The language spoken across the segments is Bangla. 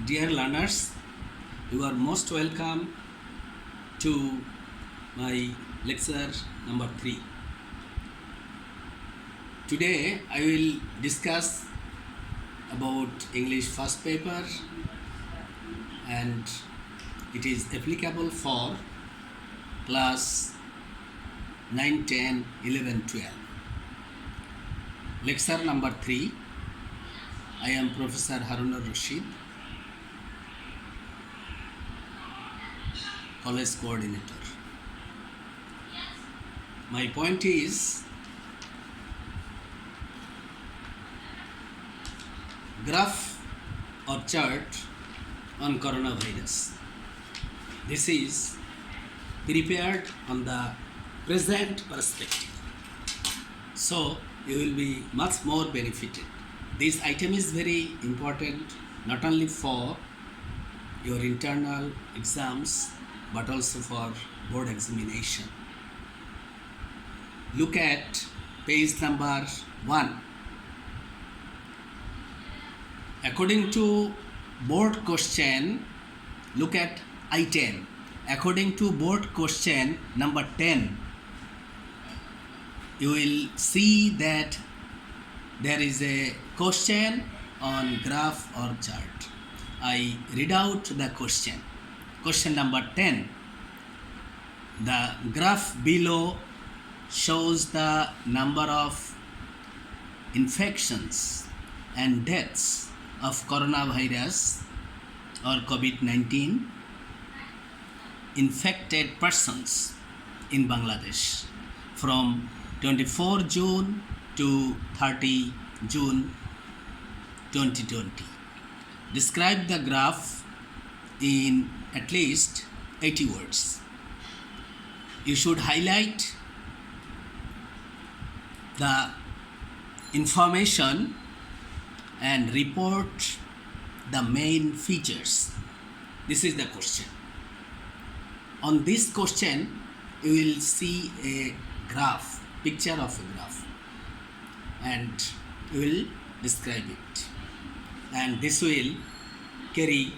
Dear learners, you are most welcome to my lecture number 3. Today I will discuss about English first paper, and it is applicable for class 9, 10, 11, 12. Lecture number 3. I am Professor Harunur Rashid, college coordinator. My point is graph or chart on coronavirus. This is prepared on the present perspective, so you will be much more benefited. This item is very important not only for your internal exams but also for board examination. Look at page number 1. According to board question, look at I-10. According to board question number 10, you will see that there is a question on graph or chart. I read out the question. Question number 10. The graph below shows the number of infections and deaths of coronavirus or COVID-19 infected persons in Bangladesh from 24 June to 30 June 2020. Describe the graph in at least 80 words. You should highlight the information and report the main features. This is the question. On this question, you will see a graph, picture of a graph, and you will describe it. And this will carry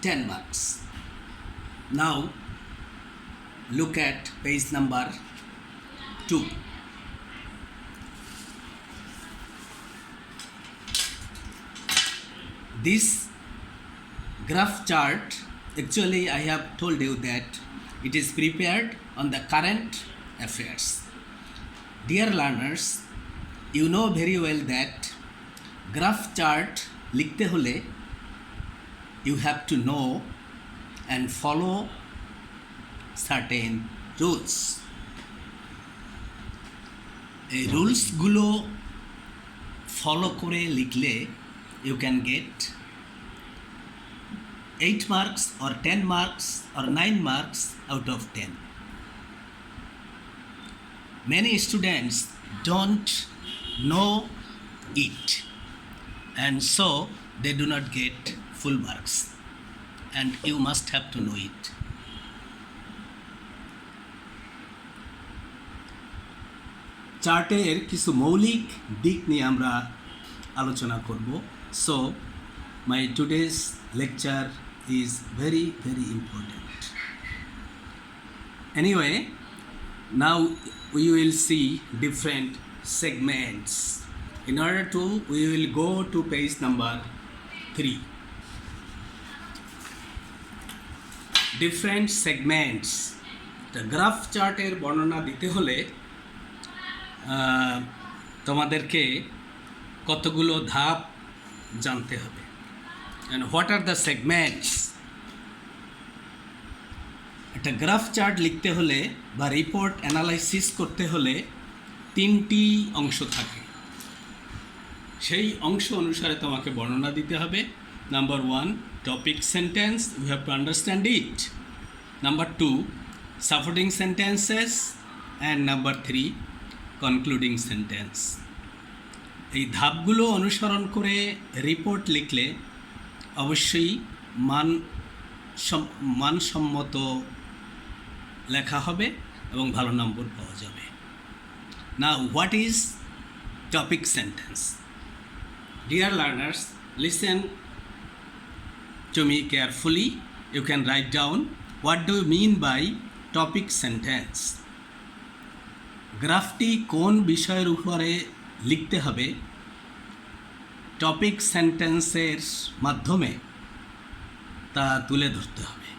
10 marks. Now, look at page number 2. This graph chart, actually I have told you that it is prepared on the current affairs. Dear learners, you know very well that graph chart likhte hole you have to know and follow certain rules. এই রুলসগুলো ফলো করে লিখলে you can get 8 marks or 10 marks or 9 marks out of 10. Many students don't know it, and so they do not get full marks, and you must have to know it. চার্টের কিছু মৌলিক দিক নিয়ে আমরা আলোচনা করব. So my today's lecture is very important. Anyway, now we will see different segments. In order to, we will go to page number 3. Different segments. The graph chart এর বর্ণনা দিতে হলে তোমাদেরকে কতগুলো ধাপ জানতে হবে. And what are the segments? একটা গ্রাফ চার্ট লিখতে হলে বা রিপোর্ট অ্যানালাইসিস করতে হলে 3টি অংশ থাকে. সেই অংশ অনুসারে তোমাকে বর্ণনা দিতে হবে. Number 1, topic sentence, you have to understand it. Number 2, supporting sentences, and number 3, concluding sentence. এই ধাপগুলো অনুসরণ করে রিপোর্ট লিখলে অবশ্যই মানসম্মত লেখা হবে এবং ভালো নম্বর পাওয়া যাবে. Now, what is topic sentence? Dear learners, listen to me carefully. You can write down what do you mean by topic sentence. গ্রাফটি কোন বিষয়ের উপরে লিখতে হবে টপিক সেন্টেন্সের মাধ্যমে তা তুলে ধরতে হবে।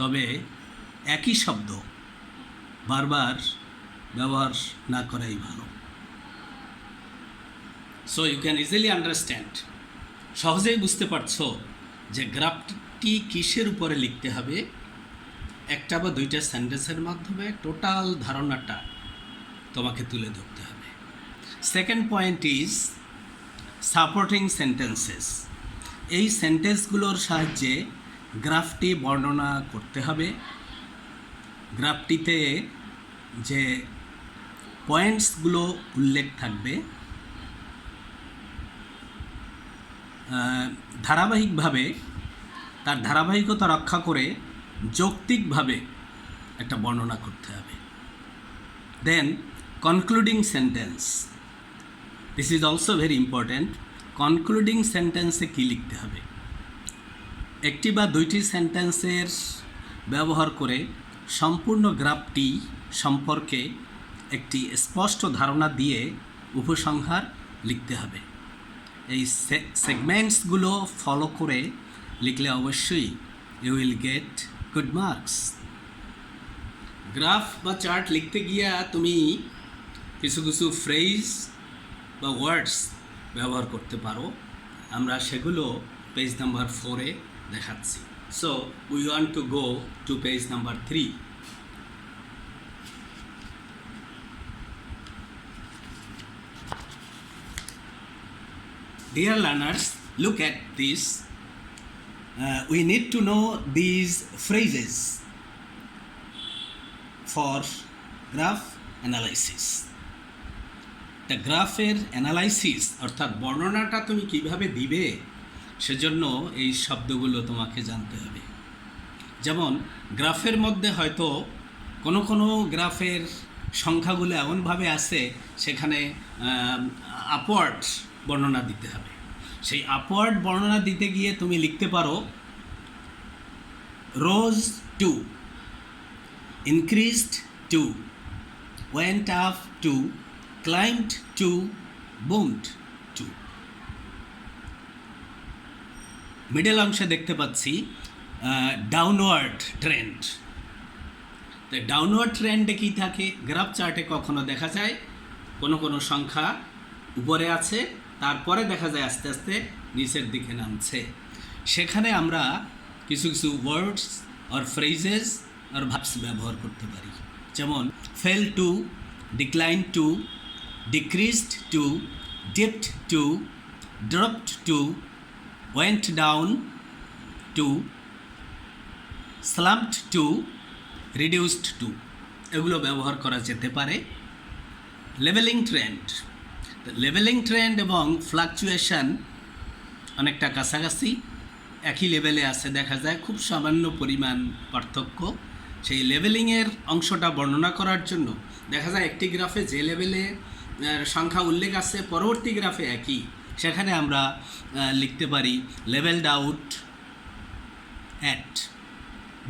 তবে একই শব্দ বারবার ব্যবহার না করাই ভালো। So you can easily understand, সহজেই বুঝতে পারছো যে গ্রাফটি কিসের উপরে লিখতে হবে। একটা বা দুইটা সেন্টেন্সের মাধ্যমে টোটাল ধারণাটা তোমাকে তুলে ধরতে হবে। Second point is supporting sentences. এই সেন্টেন্সগুলোর সাহায্যে গ্রাফটি বর্ণনা করতে হবে। গ্রাফটিতে যে পয়েন্টসগুলো উল্লেখ থাকবে ধারাবাহিকভাবে তার ধারাবাহিকতা রক্ষা করে যৌক্তিকভাবে একটা বর্ণনা করতে হবে। Then concluding sentence, this is also very important. Concluding সেন্টেন্সে কী লিখতে হবে, একটি বা দুইটি সেন্টেন্সের ব্যবহার করে সম্পূর্ণ গ্রাফটি সম্পর্কে একটি স্পষ্ট ধারণা দিয়ে উপসংহার লিখতে হবে। এই সেগমেন্টসগুলো ফলো করে লিখলে অবশ্যই you will get good marks. Graph বা চার্ট লিখতে গিয়া তুমি কিছু কিছু ফ্রেজ বা ওয়ার্ডস ব্যবহার করতে পারো। আমরা সেগুলো পেজ নাম্বার 4-এ দেখাচ্ছি। So we want to go to page number 3. Dear learners, look at this. We need to know these phrases for graph analysis. The গ্রাফের অ্যানালাইসিস অর্থাৎ বর্ণনাটা তুমি কিভাবে দিবে সেজন্য এই শব্দগুলো তোমাকে জানতে হবে। যেমন গ্রাফের মধ্যে হয়তো কোনো কোনো গ্রাফের সংখ্যাগুলো এমনভাবে আছে সেখানে আপওয়ার্ড বর্ণনা দিতে হবে। সেই আপওয়ার্ড বর্ণনা দিতে গিয়ে তুমি লিখতে পারো রোজ 2, increased 2, went up 2, climbed 2, বুমড 2। Middle অংশে দেখতে পাচ্ছি ডাউনওয়ার্ড ট্রেন্ড। তো ডাউনওয়ার্ড ট্রেন্ডে কী থাকে, গ্রাফ চার্টে কখনো দেখা যায় কোনো কোনো সংখ্যা উপরে আছে, তারপরে দেখা যায় আস্তে আস্তে নিচের দিকে নামছে। সেখানে আমরা কিছু কিছু ওয়ার্ডস আর ফ্রেজেস আর ভার্বস ব্যবহার করতে পারি। যেমন fail 2, decline 2, decreased 2, dipped 2, dropped 2, went down 2, স্লাম্পড 2, reduced 2 এগুলো ব্যবহার করা যেতে পারে। লেভেলিং ট্রেন্ড, লেভেলিং ট্রেন্ড এবং ফ্লাকচুয়েশন অনেকটা কাছাকাছি, একই লেভেলে আছে, দেখা যায় খুব সামান্য পরিমাণ পার্থক্য। সেই লেভেলিংয়ের অংশটা বর্ণনা করার জন্য দেখা যায় একটি গ্রাফে যে লেভেলে সংখ্যা উল্লেখ আছে পরবর্তী গ্রাফে একই, সেখানে আমরা লিখতে পারি levelled out at,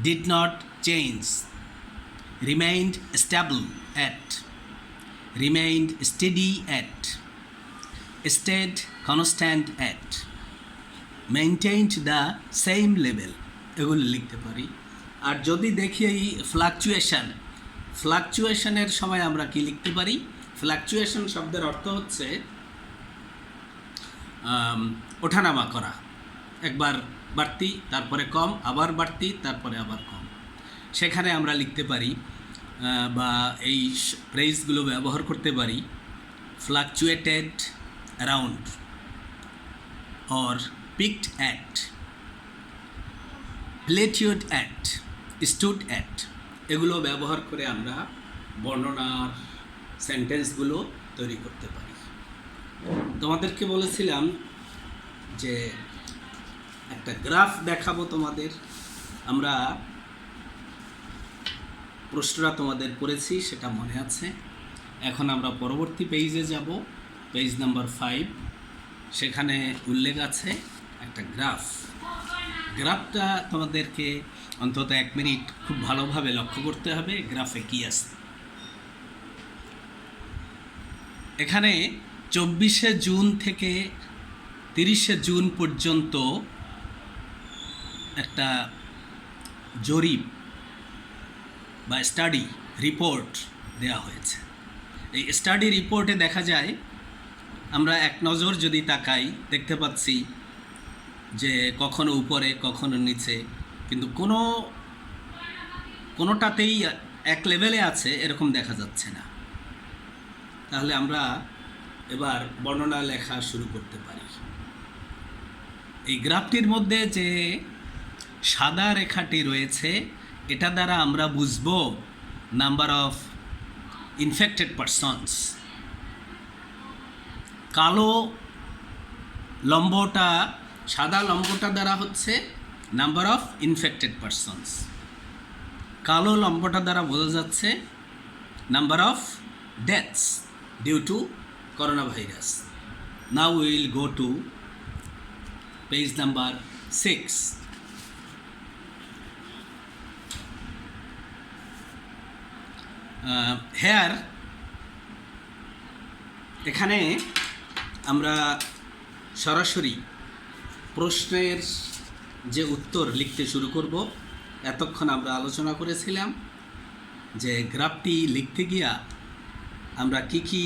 did not change, remained stable at, remained steady at, stayed constant at, maintained the same level এগুলো লিখতে পারি। আর যদি দেখি এই ফ্লাকচুয়েশনের সময় আমরা কি লিখতে পারি, ফ্লাকচুয়েশন শব্দের অর্থ হচ্ছে ওঠানামা করা, একবার বাড়তি তারপরে কম, আবার বাড়তি তারপরে আবার কম। সেখানে আমরা লিখতে পারি বা এই ফ্রেজগুলো ব্যবহার করতে পারি ফ্লাকচুয়েটেড around or picked at, plateaued at, stood at এগুলো ব্যবহার করে আমরা বর্ণনার সেন্টেন্সগুলো তৈরি করতে পারি। তোমাদেরকে বলেছিলাম যে একটা গ্রাফ দেখাবো তোমাদের, আমরা প্রশ্নটা তোমাদের করেছি সেটা মনে আছে। এখন আমরা পরবর্তী পেজে যাব, পেজ নাম্বার 5। সেখানে উল্লেখ আছে একটা গ্রাফ। গ্রাফটা তোমাদেরকে অন্তত 1 মিনিট খুব ভালোভাবে লক্ষ্য করতে হবে গ্রাফে কী আছে। এখানে 24শে জুন থেকে 30শে জুন পর্যন্ত একটা জরিপ বা স্টাডি রিপোর্ট দেওয়া হয়েছে। এই স্টাডি রিপোর্টে দেখা যায়, আমরা এক নজর যদি তাকাই দেখতে পাচ্ছি যে কখনো উপরে কখনো নিচে, কিন্তু কোনোটাতেই এক লেভেলে আছে এরকম দেখা যাচ্ছে না। তাহলে আমরা এবার বর্ণনা লেখা শুরু করতে পারি। এই গ্রাফটির মধ্যে যে সাদা রেখাটি রয়েছে এটা দ্বারা আমরা বুঝব নাম্বার অফ ইনফেক্টেড পারসনস। কালো লম্বটা, সাদা লম্বটা দ্বারা হচ্ছে নাম্বার অফ ইনফেক্টেড পারসনস, কালো লম্বটা দ্বারা বোঝা যাচ্ছে number of deaths due to corona virus. Now we will go to page number 6. Here, এখানে আমরা সরাসরি প্রশ্নের যে উত্তর লিখতে শুরু করব। এতক্ষণ আমরা আলোচনা করেছিলাম যে গ্রাফটি লিখতে গিয়া আমরা কি কি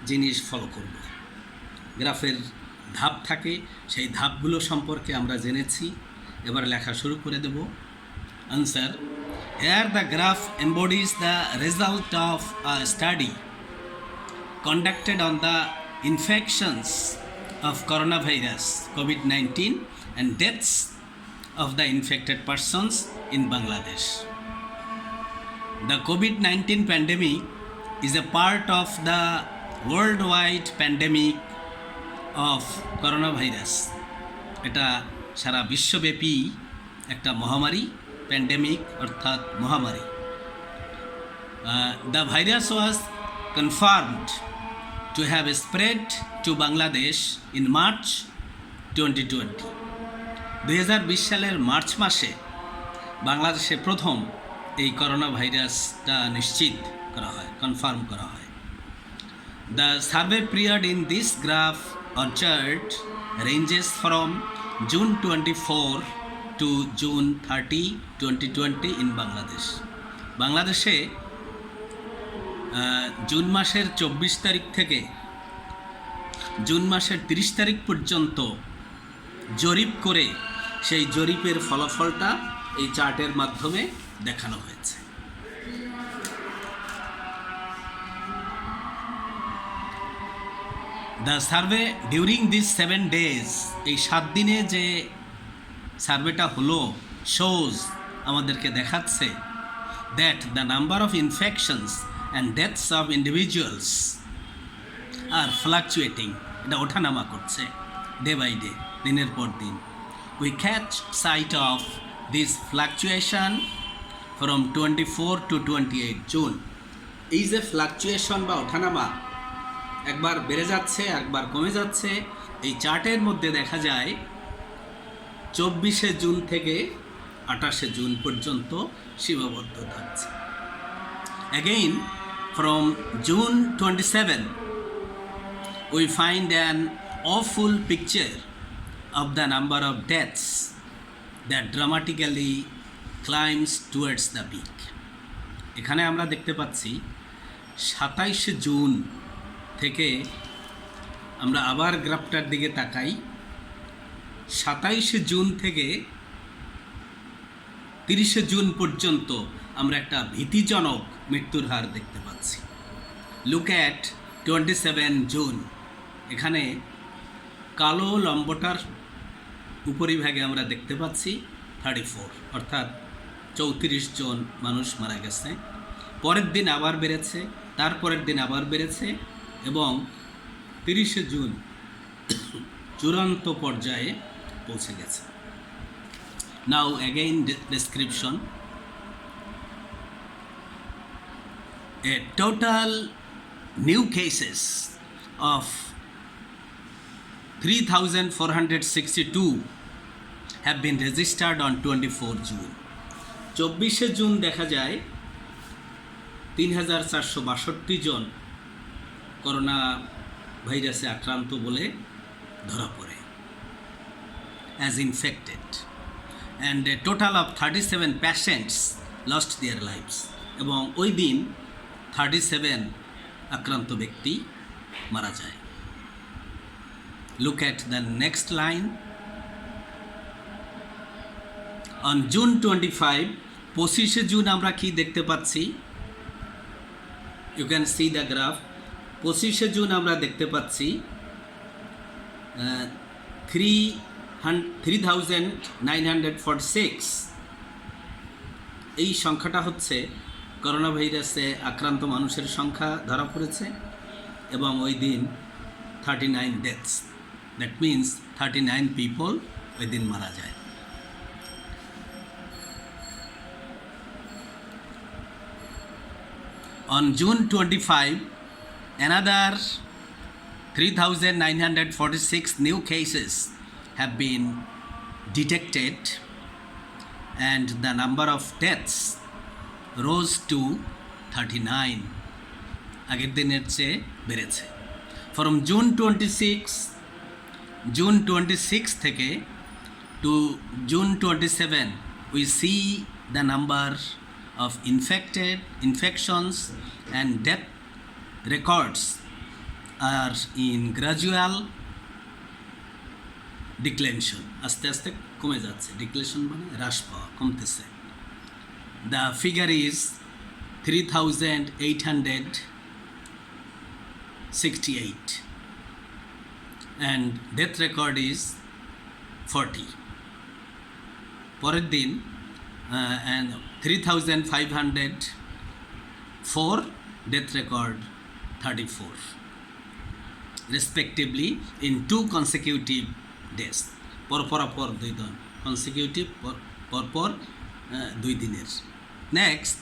জিনিস ফলো করব। গ্রাফের ধাপ থাকে, সেই ধাপগুলো সম্পর্কে আমরা জেনেছি। এবার লেখা শুরু করে দেব। Answer: Here the graph embodies the result of a study conducted on the infections of coronavirus COVID-19 and deaths of the infected persons in Bangladesh. The COVID-19 pandemic is a part of the worldwide pandemic of coronavirus. এটা সারা বিশ্বব্যাপী একটা মহামারী, প্যান্ডেমিক অর্থাৎ মহামারী। The virus was confirmed to have spread to Bangladesh in March 2020. 2020 সালের মার্চ মাসে বাংলাদেশে প্রথম এই করোনা ভাইরাসটা নিশ্চিত করা হয়, কনফার্ম করা হয়। The survey period in this graph or chart ranges from June 24 to June 30, 2020 in Bangladesh. বাংলাদেশে জুন মাসের 24 তারিখ থেকে জুন মাসের 30 তারিখ পর্যন্ত জরিপ করে সেই জরিপের ফলাফলটা এই চার্টের মাধ্যমে দেখানো হয়েছে। The survey during this 7 days, এই 7 দিনে যে সার্ভেটা হলো, শোজ আমাদেরকে দেখাচ্ছে that the number of infections and deaths of individuals are fluctuating, এটা ওঠানামা করছে ডে বাই ডে, দিনের পর দিন। We catch sight of this fluctuation from 24 to 28 June. এই যে ফ্লাকচুয়েশন বা ওঠানামা, একবার বেড়ে যাচ্ছে একবার কমে যাচ্ছে, এই চার্টের মধ্যে দেখা যায় 24শে জুন থেকে 28শে জুন পর্যন্ত সীমাবদ্ধ থাকছে। Again, from June 27, we find an awful picture of the number of deaths that dramatically climbs towards the peak. এখানে আমরা দেখতে পাচ্ছি 27শে জুন থেকে, আমরা আবার গ্রাফটার দিকে তাকাই, 27শে জুন থেকে 30শে জুন পর্যন্ত আমরা একটা ভীতিজনক মৃত্যুর হার দেখতে পাচ্ছি। Look at 27 June. এখানে কালো লম্বটার উপরিভাগে আমরা দেখতে পাচ্ছি 34, অর্থাৎ 34 জন মানুষ মারা গেছে। পরের দিন আবার বেড়েছে, তারপরের দিন আবার বেড়েছে এবং 30শে জুন চূড়ান্ত পর্যায়ে পৌঁছে গেছে। Now again description. A total new cases of 3,462 have been registered on 24 June. 24শে জুন দেখা যায় 3,462 জন করোনা ভাইরাসে আক্রান্ত বলে ধরা পড়ে as infected, and a total of 37 patients lost their lives. এবং ওই দিন 37 আক্রান্ত ব্যক্তি মারা যায়। Look at the next line. On June 25, 25শে জুন আমরা কি দেখতে পাচ্ছি? You can see the graph. 25শে জুন আমরা দেখতে পাচ্ছি 3,946। এই সংখ্যাটা হচ্ছে করোনা ভাইরাসে আক্রান্ত মানুষের সংখ্যা ধরা পড়েছে, এবং ওই দিন 39 ডেথস। দ্যাট মিন্স 39 পিপল ওই দিন মারা যায়। On June 25, another 3,946 new cases have been detected, and the number of deaths rose to 39. আগের দিনের চেয়ে বেড়েছে। From June 26 থেকে to June 27, we see the number of infections and death records are in gradual declension. আস্তে আস্তে কমে যাচ্ছে। ডিক্লেশন মানে হ্রাস পাওয়া, কমতেছে। The figure is 3,868 and death record is 40. পরের দিন and 3,504, death record 34 respectively in 2 consecutive days. পরপর 2 দিন, কনসিকিউটিভ পরপর 2 দিনের। নেক্সট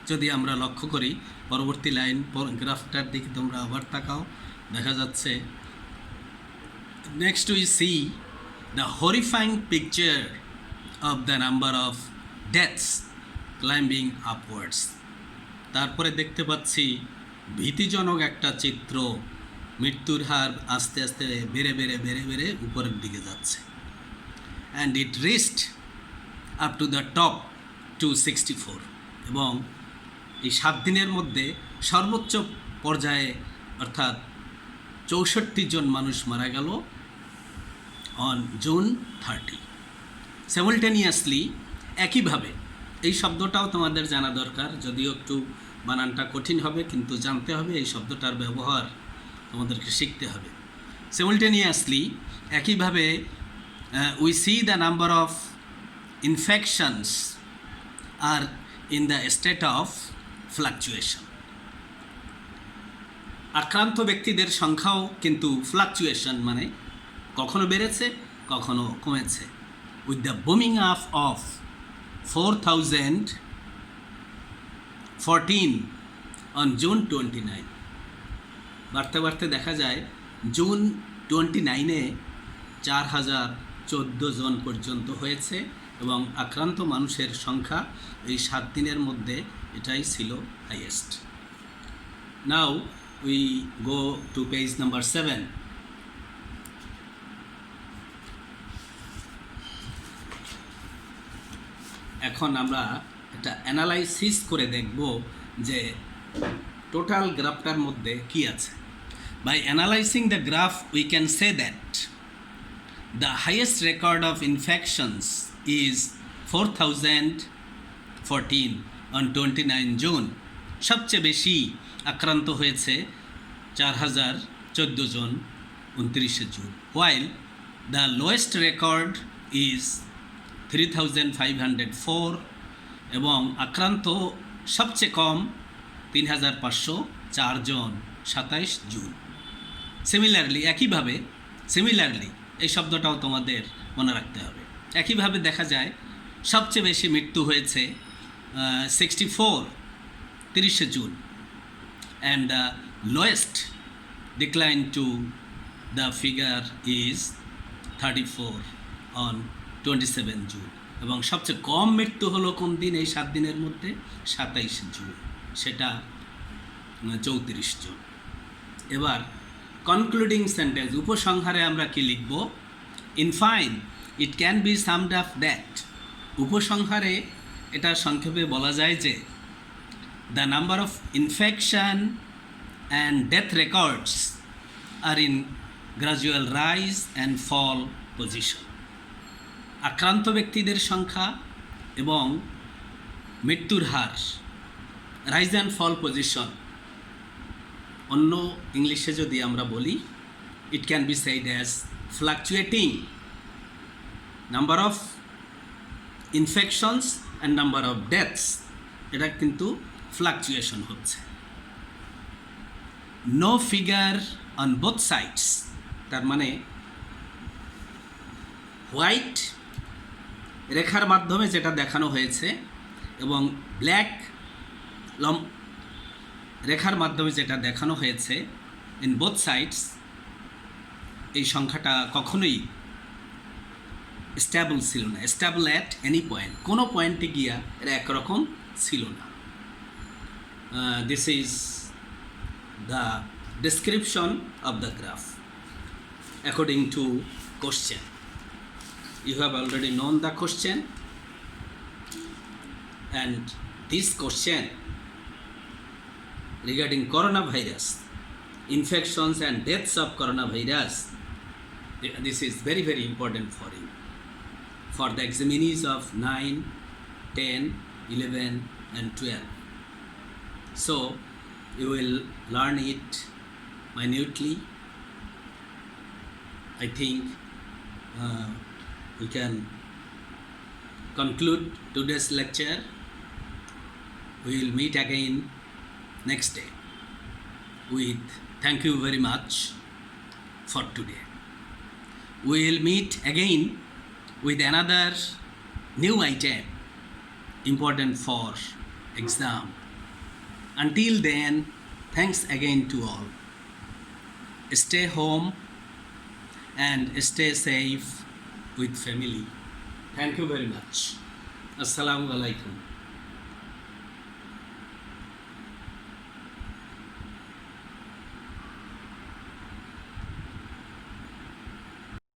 যদি আমরা লক্ষ্য করি পরবর্তী লাইন, গ্রাফটার দিকে তোমরা আবার তাকাও, দেখা যাচ্ছে next we see the horrifying picture of the number of deaths climbing upwards. তারপরে দেখতে পাচ্ছি ভীতিজনক একটা চিত্র, মৃত্যুর হার আস্তে আস্তে বেড়ে বেড়ে বেড়ে বেড়ে উপরের দিকে যাচ্ছে। And it reached up to the top 264, এবং এই 7 দিনের মধ্যে সর্বোচ্চ পর্যায়ে অর্থাৎ 64 জন মানুষ মারা গেল অন জুন 30। সিমultaneously, একইভাবে, এই শব্দটাও তোমাদের জানা দরকার, যদিও একটু বানানটা কঠিন হবে, কিন্তু জানতে হবে, এই শব্দটার ব্যবহার তোমাদেরকে শিখতে হবে। সিমultaneously, একইভাবে we see the number of infections are in the state of fluctuation. আক্রান্ত ব্যক্তিদের সংখ্যাও কিন্তু ফ্লাকচুয়েশন মানে কখনো বেড়েছে কখনো কমেছে। With the booming up of 4,014 on June 29, বাড়তে বাড়তে দেখা যায় জুন 29-এ 4,014 জন পর্যন্ত হয়েছে, এবং আক্রান্ত মানুষের সংখ্যা এই 7 দিনের মধ্যে এটাই ছিল highest. Now we go to page number 7. এখন আমরা একটা অ্যানালাইসিস করে দেখব যে টোটাল গ্রাফটার মধ্যে কি আছে। By analysing the graph we can say that the highest record of infections is 4,014 on 29 June. সবচেয়ে বেশি আক্রান্ত হয়েছে 4,014 জন 29শে জুন। While the lowest record is 3,504, এবং আক্রান্ত সবচেয়ে কম 3,504 জন 27 জুন। সিমিলারলি, একইভাবে, সিমিলারলি এই শব্দটাও তোমাদের মনে রাখতে হবে। একইভাবে দেখা যায় সবচেয়ে বেশি মৃত্যু হয়েছে 64 30শে জুন, and the lowest decline to the figure is 34 on 27 June. এবং সবচেয়ে কম মৃত্যু হলো কোন দিন এই 7 দিনের মধ্যে? 27 জুন, সেটা 34 জন। এবার কনক্লুডিং সেন্টেন্স, উপসংহারে আমরা কি লিখব? In fine it can be summed up that, উপসংহারে এটা সংক্ষেপে বলা যায় যে the number of infection and death records are in gradual rise and fall position, আক্রান্ত ব্যক্তিদের সংখ্যা এবং মৃত্যুর হার রাইজ অ্যান্ড ফল পজিশন, অন্য ইংলিশে যদি আমরা বলি, it can be said as fluctuating number of infections and number of deaths, এটা কিন্তু ফ্লাকচুয়েশন হচ্ছে। No figure on both sides, তার মানে হোয়াইট রেখার মাধ্যমে যেটা দেখানো হয়েছে এবং ব্ল্যাক রেখার মাধ্যমে যেটা দেখানো হয়েছে ইন বোথ সাইডস, এই সংখ্যাটা কখনোই স্ট্যাবল ছিল না, স্ট্যাবল অ্যাট এনি পয়েন্ট, কোনো পয়েন্টে গিয়া এরা একরকম ছিল না। This is the description of the graph according to question. You have already known the question, and this question regarding coronavirus, infections and deaths of coronavirus, this is very, very important for you, for the examinees of 9, 10, 11 and 12. So you will learn it minutely. I think we can conclude today's lecture. We will meet again next day with thank you very much for today. We will meet again with another new item important for exam. Until then, thanks again to all. Stay home and stay safe with family. Thank you very much. Assalamu alaikum.